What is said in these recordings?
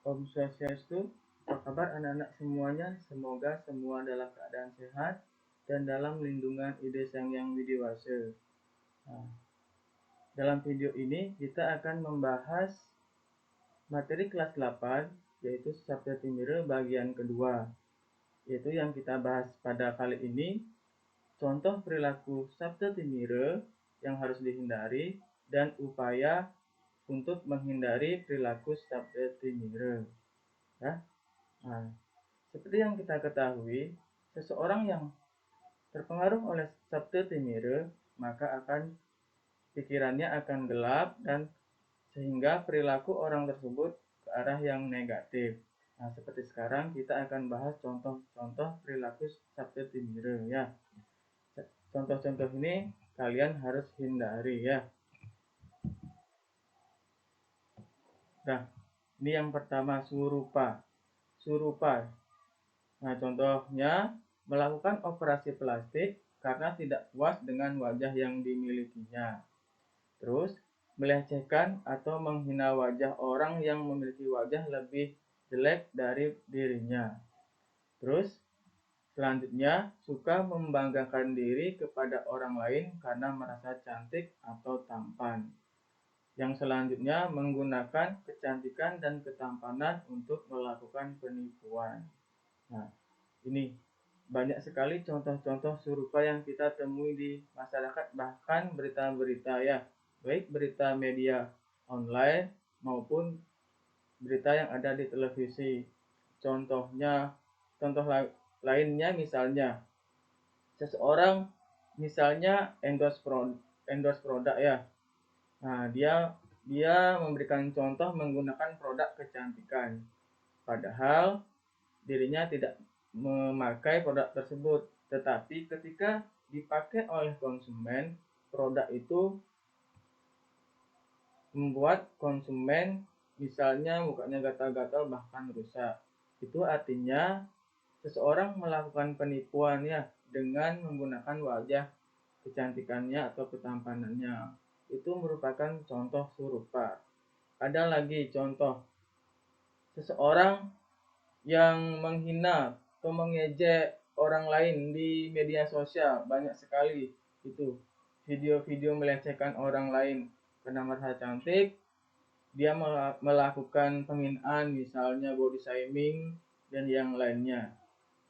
Om Swastiastu, apa kabar anak-anak semuanya? Semoga semua dalam keadaan sehat dan dalam lindungan Ide Sang Yang Widiwasa. Nah, dalam video ini kita akan membahas materi kelas 8, yaitu Sabda Timira bagian kedua. Yaitu yang kita bahas pada kali ini, contoh perilaku Sabda Timira yang harus dihindari dan upaya untuk menghindari perilaku Sabda Timira. Ya. Nah, seperti yang kita ketahui, seseorang yang terpengaruh oleh Sabda Timira, maka pikirannya akan gelap dan sehingga perilaku orang tersebut ke arah yang negatif. Nah, seperti sekarang kita akan bahas contoh-contoh perilaku Sabda Timira ya. Contoh-contoh ini kalian harus hindari ya. Nah, ini yang pertama surupa. Surupa. Nah, contohnya melakukan operasi plastik karena tidak puas dengan wajah yang dimilikinya. Terus, melecehkan atau menghina wajah orang yang memiliki wajah lebih jelek dari dirinya. Terus, selanjutnya suka membanggakan diri kepada orang lain karena merasa cantik atau tampan. Yang selanjutnya menggunakan kecantikan dan ketampanan untuk melakukan penipuan. Nah, ini banyak sekali contoh-contoh serupa yang kita temui di masyarakat, bahkan berita-berita ya, baik berita media online maupun berita yang ada di televisi. Contoh lainnya misalnya seseorang misalnya endorse produk ya. Nah, dia memberikan contoh menggunakan produk kecantikan. Padahal dirinya tidak memakai produk tersebut, tetapi ketika dipakai oleh konsumen, produk itu membuat konsumen misalnya mukanya gatal-gatal bahkan rusak. Itu artinya seseorang melakukan penipuan ya dengan menggunakan wajah kecantikannya atau ketampanannya. Itu merupakan contoh serupa. Ada lagi contoh seseorang yang menghina atau mengejek orang lain di media sosial. Banyak sekali itu video-video melecehkan orang lain karena merasa cantik. Dia melakukan penghinaan, misalnya body shaming dan yang lainnya.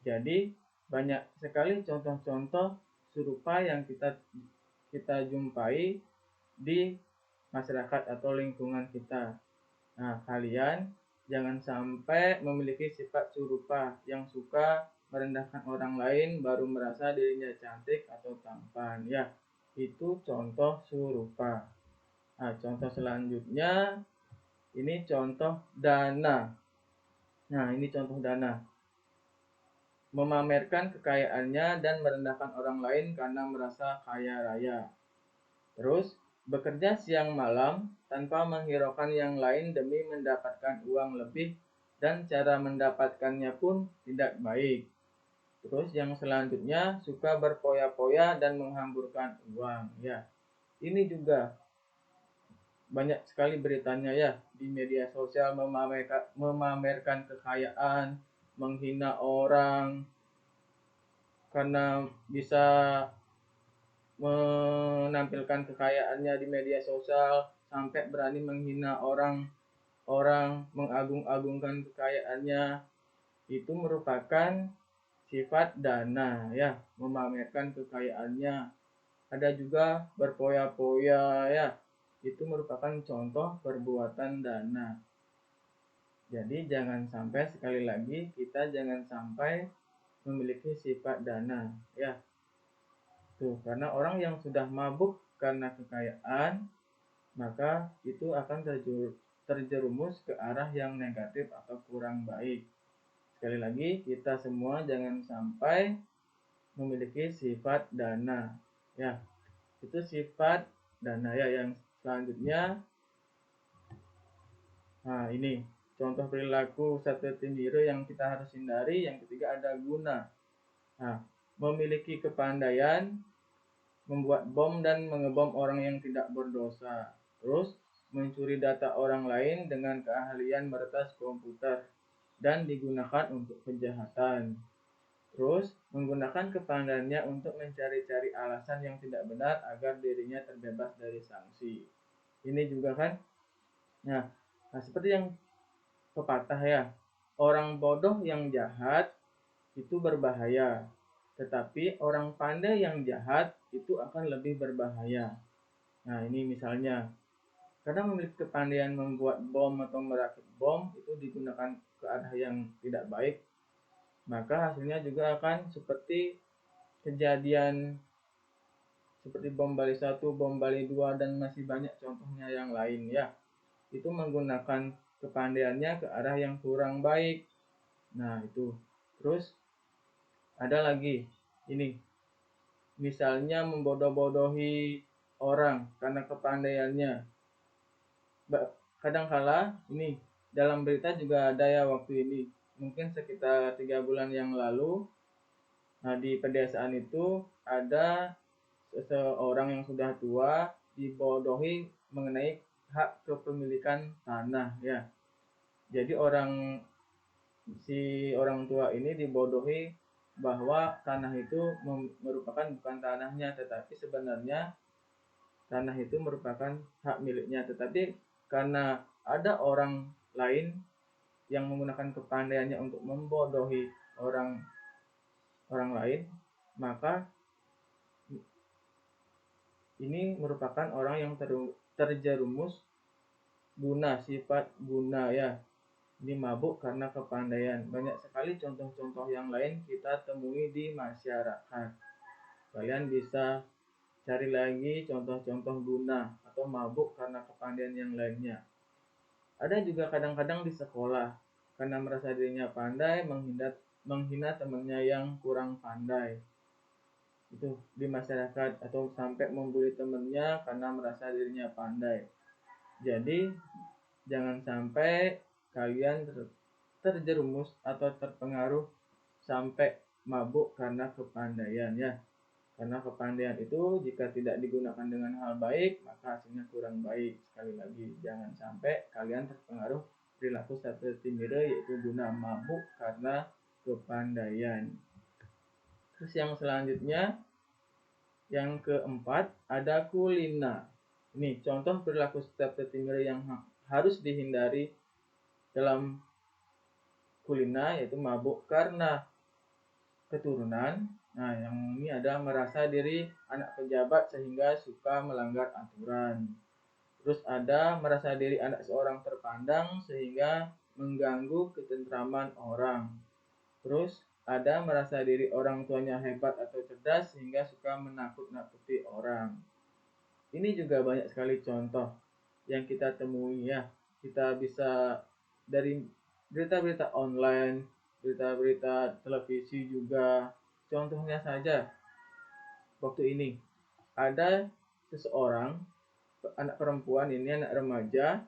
Jadi banyak sekali contoh-contoh serupa yang kita jumpai di masyarakat atau lingkungan kita. Nah, kalian jangan sampai memiliki sifat serupa yang suka merendahkan orang lain baru merasa dirinya cantik atau tampan ya. Itu contoh serupa. Nah, contoh selanjutnya ini contoh dana. Nah, ini contoh dana. Memamerkan kekayaannya dan merendahkan orang lain karena merasa kaya raya. Terus, bekerja siang malam tanpa menghiraukan yang lain demi mendapatkan uang lebih dan cara mendapatkannya pun tidak baik. Terus yang selanjutnya suka berpoya-poya dan menghamburkan uang ya. Ini juga banyak sekali beritanya ya di media sosial, memamerkan kekayaan, menghina orang karena bisa menampilkan kekayaannya di media sosial sampai berani menghina orang mengagung-agungkan kekayaannya. Itu merupakan sifat dana ya, memamerkan kekayaannya. Ada juga berpoya-poya ya, itu merupakan contoh perbuatan dana. Jadi jangan sampai, sekali lagi kita jangan sampai memiliki sifat dana ya. Tuh, karena orang yang sudah mabuk karena kekayaan, maka itu akan terjerumus ke arah yang negatif atau kurang baik. Sekali lagi, kita semua jangan sampai memiliki sifat dana. Ya, itu sifat dana ya. Yang selanjutnya, nah ini contoh perilaku Sabda Timira yang kita harus hindari. Yang ketiga ada guna. Nah, memiliki kepandaian membuat bom dan mengebom orang yang tidak berdosa. Terus mencuri data orang lain dengan keahlian meretas komputer dan digunakan untuk kejahatan. Terus, menggunakan kepandaiannya untuk mencari-cari alasan yang tidak benar agar dirinya terbebas dari sanksi. Ini juga kan, nah seperti yang pepatah ya, orang bodoh yang jahat itu berbahaya, tetapi orang pandai yang jahat itu akan lebih berbahaya. Nah, ini misalnya, karena memiliki kepandaian membuat bom atau merakit bom itu digunakan ke arah yang tidak baik, maka hasilnya juga akan seperti kejadian seperti bom Bali 1, bom Bali 2, dan masih banyak contohnya yang lain ya. Itu menggunakan kepandaiannya ke arah yang kurang baik. Nah, itu. Terus ada lagi ini. Misalnya membodoh-bodohi orang karena kepandaiannya. Kadangkala ini dalam berita juga ada ya waktu ini. Mungkin sekitar 3 bulan yang lalu. Nah, di pedesaan itu ada seseorang yang sudah tua dibodohi mengenai hak kepemilikan tanah ya. Jadi si orang tua ini dibodohi bahwa tanah itu merupakan bukan tanahnya, tetapi sebenarnya tanah itu merupakan hak miliknya. Tetapi karena ada orang lain yang menggunakan kepandaiannya untuk membodohi orang orang lain, maka ini merupakan orang yang terjerumus sifat guna ya. Ini mabuk karena kepandaian. Banyak sekali contoh-contoh yang lain kita temui di masyarakat. Kalian bisa cari lagi contoh-contoh guna atau mabuk karena kepandaian yang lainnya. Ada juga kadang-kadang di sekolah, karena merasa dirinya pandai, menghina temannya yang kurang pandai. Itu di masyarakat, atau sampai membuli temannya karena merasa dirinya pandai. Jadi jangan sampai kalian terjerumus atau terpengaruh sampai mabuk karena kepandaian ya. Karena kepandaian itu jika tidak digunakan dengan hal baik, maka hasilnya kurang baik. Sekali lagi, jangan sampai kalian terpengaruh perilaku seperti Mire, yaitu guna mabuk karena kepandaian. Terus yang selanjutnya, yang keempat, ada kulina. Ini contoh perilaku seperti Mire yang harus dihindari dalam kulina, yaitu mabuk karena keturunan. Nah, yang ini ada merasa diri anak pejabat sehingga suka melanggar aturan. Terus ada merasa diri anak seorang terpandang sehingga mengganggu ketentraman orang. Terus ada merasa diri orang tuanya hebat atau cerdas sehingga suka menakut-nakuti orang. Ini juga banyak sekali contoh yang kita temui ya. Kita bisa dari berita-berita online, berita-berita televisi juga. Contohnya saja, waktu ini ada seseorang anak perempuan ini, anak remaja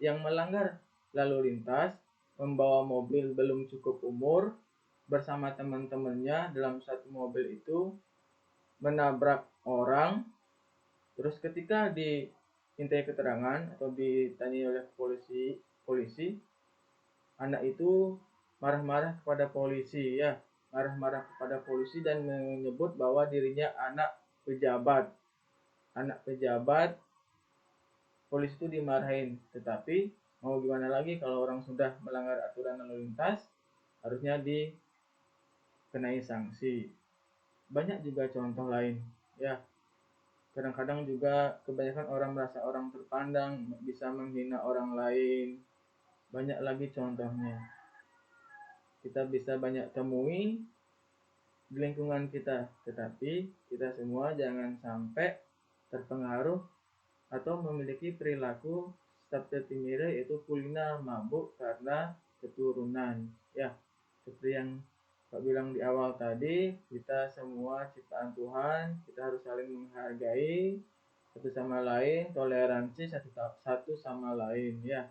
yang melanggar lalu lintas, membawa mobil belum cukup umur bersama teman-temannya dalam satu mobil itu, menabrak orang. Terus ketika dimintai keterangan atau ditanya oleh polisi, anak itu marah-marah kepada polisi ya, marah-marah kepada polisi dan menyebut bahwa dirinya anak pejabat. Anak pejabat, polisi itu dimarahin. Tetapi mau gimana lagi kalau orang sudah melanggar aturan lalu lintas, harusnya dikenai sanksi. Banyak juga contoh lain ya. Kadang-kadang juga kebanyakan orang merasa orang terpandang, bisa menghina orang lain. Banyak lagi contohnya. Kita bisa banyak temui di lingkungan kita, tetapi kita semua jangan sampai terpengaruh atau memiliki perilaku seperti Mire, yaitu kulina mabuk karena keturunan ya. Seperti yang Pak bilang di awal tadi, kita semua ciptaan Tuhan, kita harus saling menghargai satu sama lain, toleransi satu sama lain ya.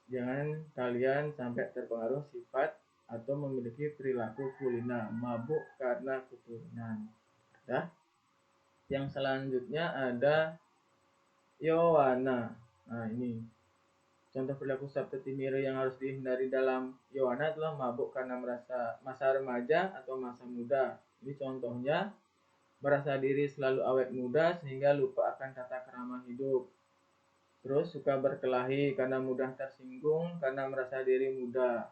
Jangan kalian sampai terpengaruh sifat atau memiliki perilaku kulina mabuk karena keturunan ya. Yang selanjutnya ada Yowana. Nah, ini contoh perilaku seperti Miro yang harus dihindari dalam Yowana adalah mabuk karena merasa masa remaja atau masa muda. Ini contohnya merasa diri selalu awet muda sehingga lupa akan tata krama hidup. Terus suka berkelahi karena mudah tersinggung karena merasa diri muda.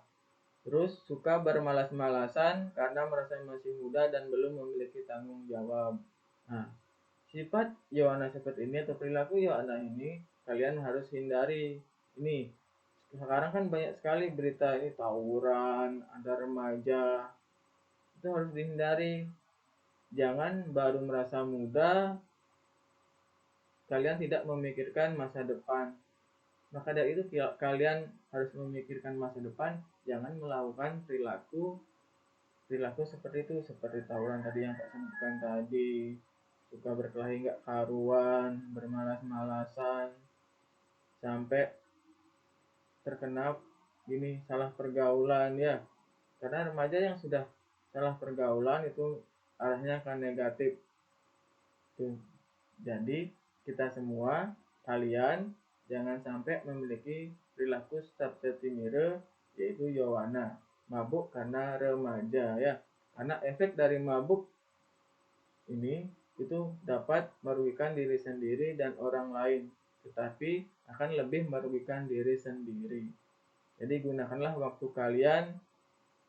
Terus suka bermalas-malasan karena merasa masih muda dan belum memiliki tanggung jawab. Nah, sifat Yohana seperti ini atau perilaku Yohana ini kalian harus hindari. Ini sekarang kan banyak sekali berita ini tawuran, ada remaja. Itu harus dihindari. Jangan baru merasa muda kalian tidak memikirkan masa depan. Maka dari itu kalian harus memikirkan masa depan, jangan melakukan perilaku seperti itu, seperti tawuran tadi yang Kak sebutkan tadi, suka berkelahi nggak karuan, bermalas-malasan, sampai terkena gini salah pergaulan ya. Karena remaja yang sudah salah pergaulan itu arahnya akan negatif tuh. Jadi kita semua, kalian jangan sampai memiliki perilaku seperti Mire, yaitu Yowana, mabuk karena remaja ya. Karena efek dari mabuk ini itu dapat merugikan diri sendiri dan orang lain, tetapi akan lebih merugikan diri sendiri. Jadi gunakanlah waktu kalian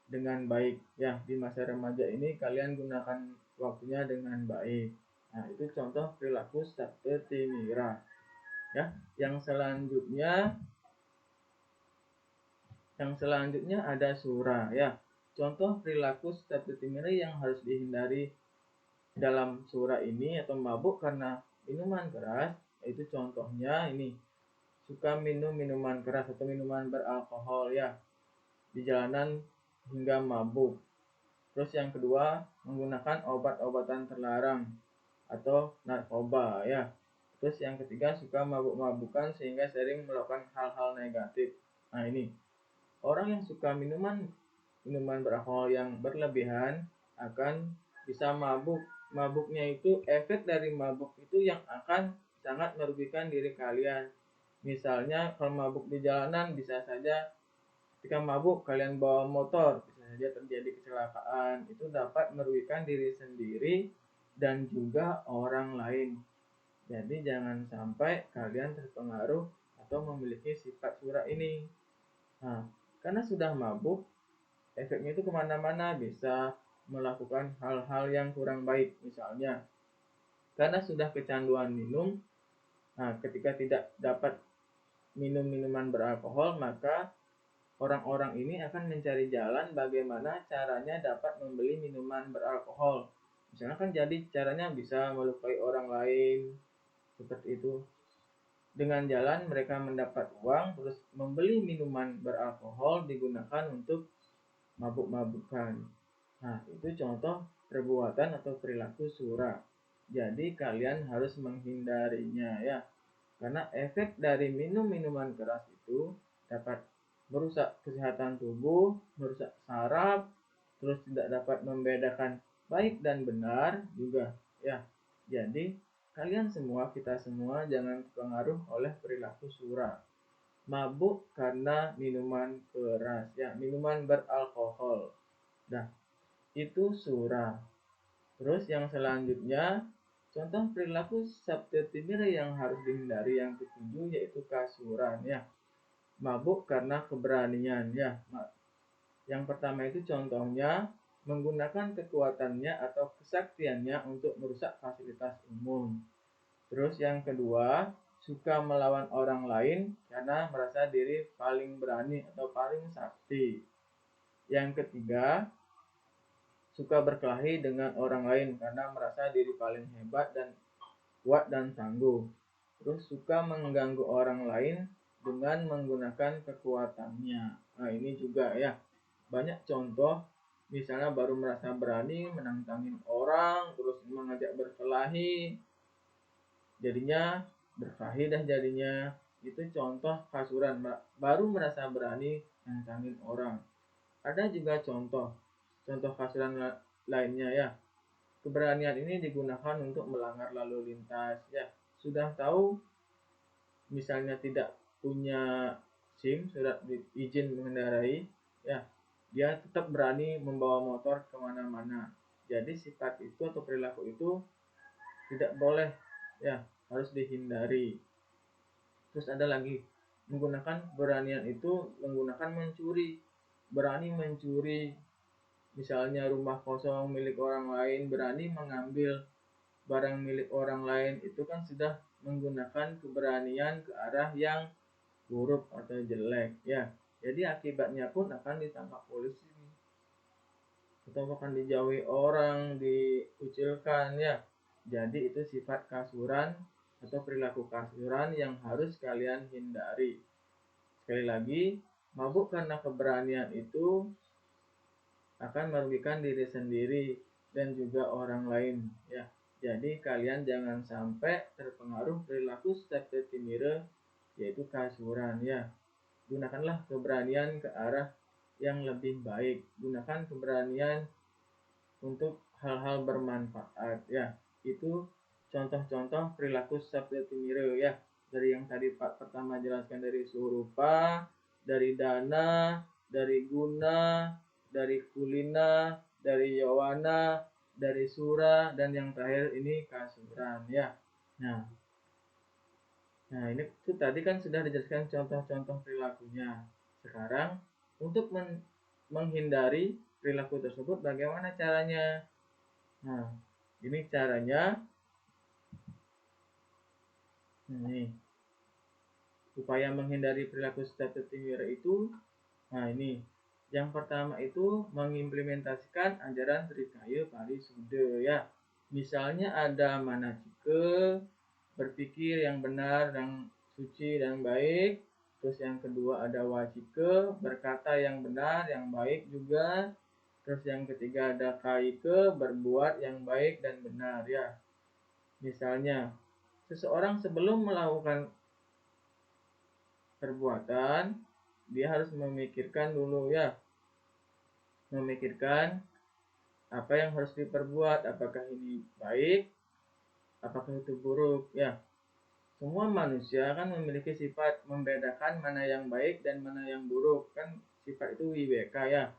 dengan baik ya. Di masa remaja ini kalian gunakan waktunya dengan baik. Nah, itu contoh perilaku seperti Mira ya. Yang selanjutnya ada Sura ya. Contoh perilaku seperti Mira yang harus dihindari dalam Sura ini atau mabuk karena minuman keras, yaitu contohnya ini suka minum minuman keras atau minuman beralkohol ya di jalanan hingga mabuk. Terus yang kedua, menggunakan obat-obatan terlarang atau narkoba ya. Terus yang ketiga, suka mabuk-mabukan sehingga sering melakukan hal-hal negatif. Nah, ini orang yang suka minuman beralkohol yang berlebihan akan bisa mabuk. Mabuknya itu efek dari mabuk itu yang akan sangat merugikan diri kalian. Misalnya kalau mabuk di jalanan bisa saja ketika mabuk kalian bawa motor bisa saja terjadi kecelakaan. Itu dapat merugikan diri sendiri dan juga orang lain. Jadi jangan sampai kalian terpengaruh atau memiliki sifat Sura ini. Nah, karena sudah mabuk, efeknya itu kemana-mana, bisa melakukan hal-hal yang kurang baik. Misalnya, karena sudah kecanduan minum, nah ketika tidak dapat minum minuman beralkohol, maka orang-orang ini akan mencari jalan bagaimana caranya dapat membeli minuman beralkohol. Misalnya kan jadi caranya bisa melukai orang lain, seperti itu. Dengan jalan mereka mendapat uang, terus membeli minuman beralkohol digunakan untuk mabuk-mabukan. Nah, itu contoh perbuatan atau perilaku Sura. Jadi kalian harus menghindarinya ya. Karena efek dari minum minuman keras itu dapat merusak kesehatan tubuh, merusak saraf, terus tidak dapat membedakan baik dan benar juga ya. Jadi kalian semua, kita semua jangan terpengaruh oleh perilaku Sura. Mabuk karena minuman keras ya, minuman beralkohol. Nah, itu Sura. Terus yang selanjutnya, contoh perilaku subtertimir yang harus dihindari yang ketujuh yaitu kasuran ya. Mabuk karena keberanian ya. Yang pertama itu contohnya menggunakan kekuatannya atau kesaktiannya untuk merusak fasilitas umum. Terus yang kedua, suka melawan orang lain karena merasa diri paling berani atau paling sakti. Yang ketiga, suka berkelahi dengan orang lain karena merasa diri paling hebat dan kuat dan tangguh. Terus suka mengganggu orang lain dengan menggunakan kekuatannya. Nah, ini juga ya. Banyak contoh, misalnya baru merasa berani menantangin orang, terus mengajak berkelahi, jadinya berkelahi dah jadinya. Itu contoh kasuran, baru merasa berani nantangin orang. Ada juga contoh kasuran lainnya ya. Keberanian ini digunakan untuk melanggar lalu lintas ya. Sudah tahu misalnya tidak punya SIM, surat izin mengendarai, ya dia tetap berani membawa motor kemana-mana. Jadi sifat itu atau perilaku itu tidak boleh, ya harus dihindari. Terus ada lagi, menggunakan keberanian itu menggunakan mencuri, berani mencuri, misalnya rumah kosong milik orang lain, berani mengambil barang milik orang lain, itu kan sudah menggunakan keberanian ke arah yang buruk atau jelek, ya. Jadi akibatnya pun akan ditangkap polisi atau akan dijauhi orang, dikucilkan, ya. Jadi itu sifat kasuran atau perilaku kasuran yang harus kalian hindari. Sekali lagi, mabuk karena keberanian itu akan merugikan diri sendiri dan juga orang lain, ya. Jadi kalian jangan sampai terpengaruh perilaku seperti mirror, yaitu kasuran, ya. Gunakanlah keberanian ke arah yang lebih baik. Gunakan keberanian untuk hal-hal bermanfaat, ya. Itu contoh-contoh perilaku seperti mirror, ya. Dari yang tadi Pak pertama jelaskan, dari surupa, dari dana, dari guna, dari kulina, dari yawana, dari sura, dan yang terakhir ini kasuran, ya. Nah, ini tuh tadi kan sudah dijelaskan contoh-contoh perilakunya. Sekarang untuk menghindari perilaku tersebut bagaimana caranya? Nah, ini caranya. Ini upaya menghindari perilaku seperti mirror itu. Nah, ini yang pertama itu mengimplementasikan ajaran Trikaya Parisude, ya. Misalnya ada manacike, berpikir yang benar dan suci dan baik. Terus yang kedua ada wacike, berkata yang benar, yang baik juga. Terus yang ketiga ada kaike, berbuat yang baik dan benar, ya. Misalnya, seseorang sebelum melakukan perbuatan, dia harus memikirkan dulu, ya. Memikirkan apa yang harus diperbuat, apakah ini baik, apakah itu buruk, ya. Semua manusia kan memiliki sifat membedakan mana yang baik dan mana yang buruk, kan sifat itu wibeka, ya.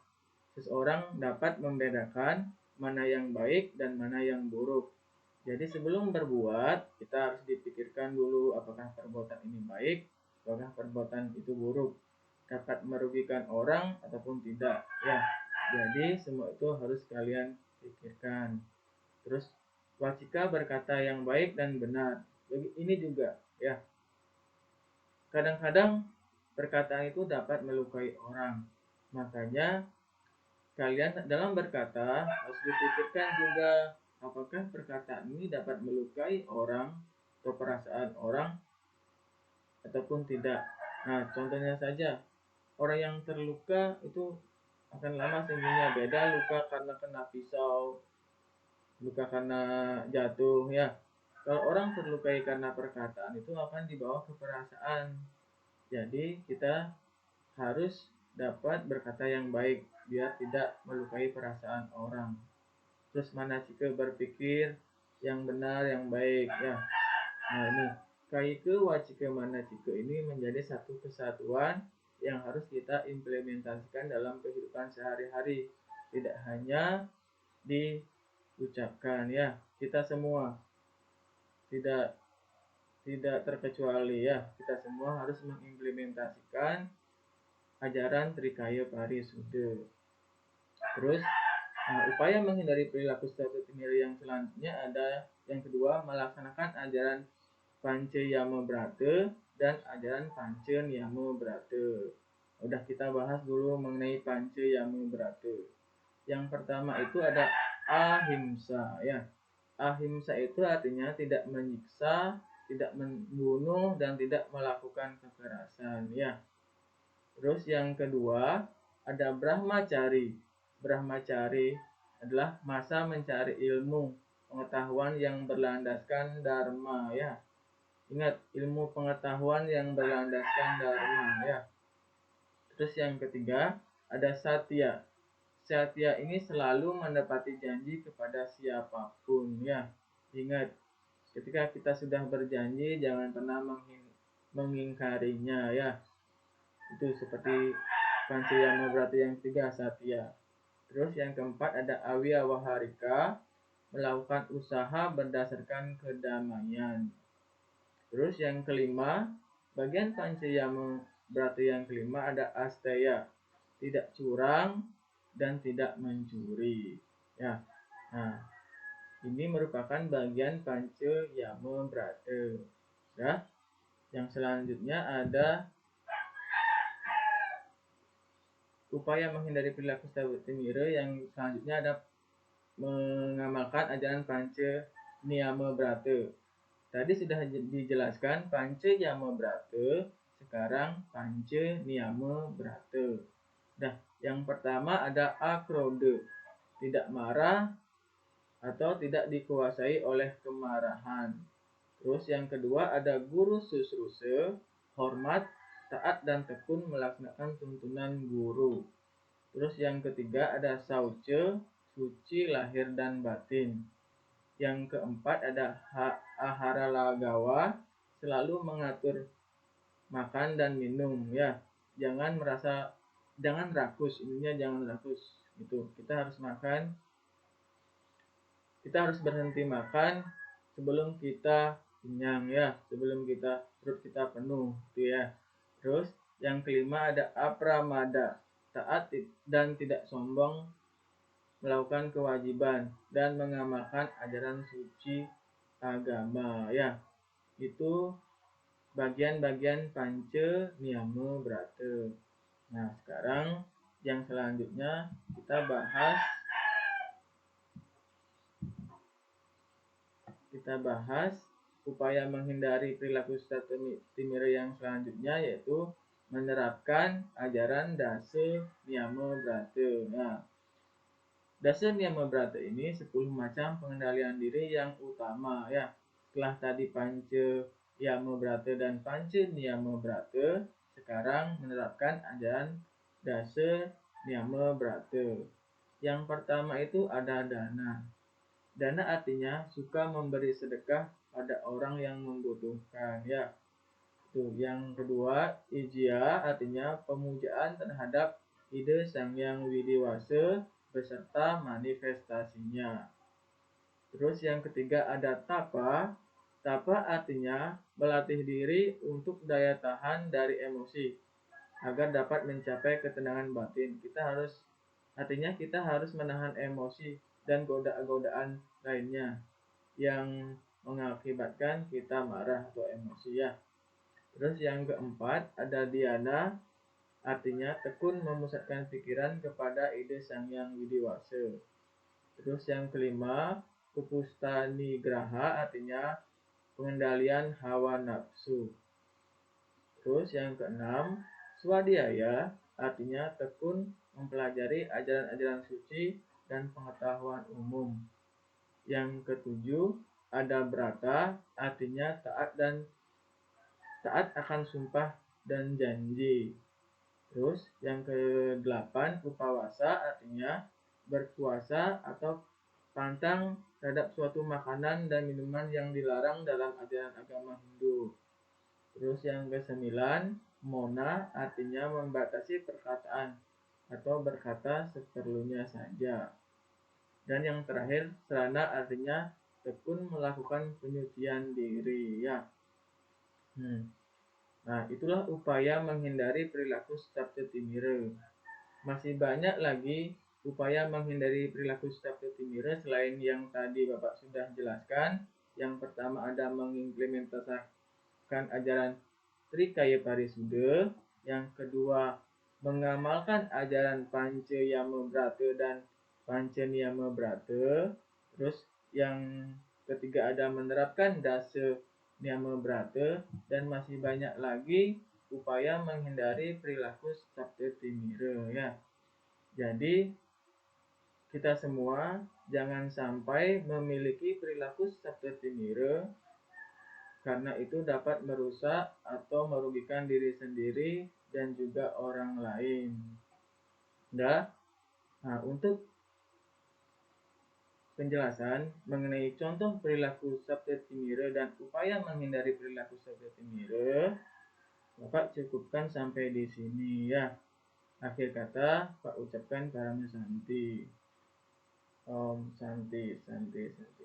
Seseorang dapat membedakan mana yang baik dan mana yang buruk. Jadi sebelum berbuat, kita harus dipikirkan dulu apakah perbuatan ini baik, apakah perbuatan itu buruk, dapat merugikan orang ataupun tidak, ya. Jadi semua itu harus kalian pikirkan. Terus wacika berkata yang baik dan benar. Jadi ini juga, ya. Kadang-kadang perkataan itu dapat melukai orang. Makanya kalian dalam berkata harus dipikirkan juga apakah perkataan ini dapat melukai orang atau perasaan orang ataupun tidak. Nah, contohnya saja, orang yang terluka itu akan lama sembuhnya. Beda luka karena kena pisau, luka karena jatuh, ya. Kalau orang terlukai karena perkataan itu akan dibawa ke perasaan. Jadi kita harus dapat berkata yang baik biar tidak melukai perasaan orang. Terus mana jika berpikir yang benar, yang baik, ya. Nah, ini kaike wacike mana jika ini menjadi satu kesatuan yang harus kita implementasikan dalam kehidupan sehari-hari, tidak hanya diucapkan, ya. Kita semua tidak tidak terkecuali, ya, kita semua harus mengimplementasikan ajaran Trikaya Parisude. Terus upaya menghindari perilaku seperti mirror yang selanjutnya ada yang kedua, melaksanakan ajaran Pancayama Brata dan ajaran Panca Niyama Brata. Udah kita bahas dulu mengenai Pancayama Brata. Yang pertama itu ada ahimsa, ya. Ahimsa itu artinya tidak menyiksa, tidak membunuh, dan tidak melakukan kekerasan, ya. Terus yang kedua ada brahmacari. Brahmacari adalah masa mencari ilmu, pengetahuan yang berlandaskan dharma, ya. Ingat, ilmu pengetahuan yang berlandaskan dharma, ya. Terus yang ketiga ada satya. Satya ini selalu mendapati janji kepada siapapun, ya. Ingat, ketika kita sudah berjanji jangan pernah mengingkarinya ya. Itu seperti pancayama berarti yang ketiga satya. Terus yang keempat ada awya waharika, melakukan usaha berdasarkan kedamaian. Terus yang kelima, bagian pancayama berarti yang kelima ada asteya, tidak curang dan tidak mencuri. Ya. Nah, ini merupakan bagian pancayama brata. Ya. Yang selanjutnya ada upaya menghindari perilaku satimira. Yang selanjutnya ada mengamalkan ajaran panca niyama brata. Tadi sudah dijelaskan panca yama brata, sekarang panca niyama brata. Nah, yang pertama ada akroda, tidak marah atau tidak dikuasai oleh kemarahan. Terus yang kedua ada guru susrusa, hormat, taat dan tekun melaksanakan tuntunan guru. Terus yang ketiga ada sauce, suci lahir dan batin. Yang keempat ada ahara lagawa, selalu mengatur makan dan minum ya. Jangan rakus, intinya jangan rakus gitu. Kita harus makan, kita harus berhenti makan sebelum kita kenyang ya, sebelum perut kita penuh gitu ya. Terus yang kelima ada apramada, taat dan tidak sombong, melakukan kewajiban dan mengamalkan ajaran suci agama ya. Itu bagian-bagian panca niyama brata. Nah, sekarang yang selanjutnya kita bahas upaya menghindari perilaku satimira yang selanjutnya, yaitu menerapkan ajaran dasa niyama brata. Nah, dasa niyama brata ini 10 macam pengendalian diri yang utama ya. Setelah tadi panca yama brata dan panca niyama brata, sekarang menerapkan ajaran dasa niyama brata. Yang pertama itu ada dana. Dana artinya suka memberi sedekah pada orang yang membutuhkan ya. Tuh, yang kedua, ijia artinya pemujaan terhadap ide Sang Hyang Widiwasa beserta manifestasinya. Terus yang ketiga ada tapa. Tapa artinya melatih diri untuk daya tahan dari emosi agar dapat mencapai ketenangan batin. Kita harus menahan emosi dan godaan lainnya yang mengakibatkan kita marah atau emosi ya. Terus yang keempat ada dhyana, artinya tekun memusatkan pikiran kepada ide Sang Hyang Widiwasa. Terus yang kelima, upustanigraha artinya pengendalian hawa nafsu. Terus yang keenam, swadhyaya artinya tekun mempelajari ajaran-ajaran suci dan pengetahuan umum. Yang ketujuh, ada brata artinya taat akan sumpah dan janji. Terus yang ke-8 upawasa artinya berpuasa atau pantang terhadap suatu makanan dan minuman yang dilarang dalam ajaran agama Hindu. Terus yang ke-9 mona artinya membatasi perkataan atau berkata seperlunya saja. Dan yang terakhir serana artinya tekun melakukan penyucian diri ya. Nah, itulah upaya menghindari perilaku satimira. Masih banyak lagi upaya menghindari perilaku satimira selain yang tadi Bapak sudah jelaskan. Yang pertama ada mengimplementasikan ajaran Trikaya Parisuddha. Yang kedua, mengamalkan ajaran Panca Yama Brata dan Panca Niyama Brata. Terus yang ketiga ada menerapkan Dasa Niyama Brata, dan masih banyak lagi upaya menghindari perilaku satimira ya. Jadi kita semua jangan sampai memiliki perilaku satimira, karena itu dapat merusak atau merugikan diri sendiri dan juga orang lain. Nah, untuk penjelasan mengenai contoh perilaku satimira dan upaya menghindari perilaku satimira, Bapak cukupkan sampai di sini ya. Akhir kata Pak ucapkan kepada Santi. Om Santi, Santi, Santi.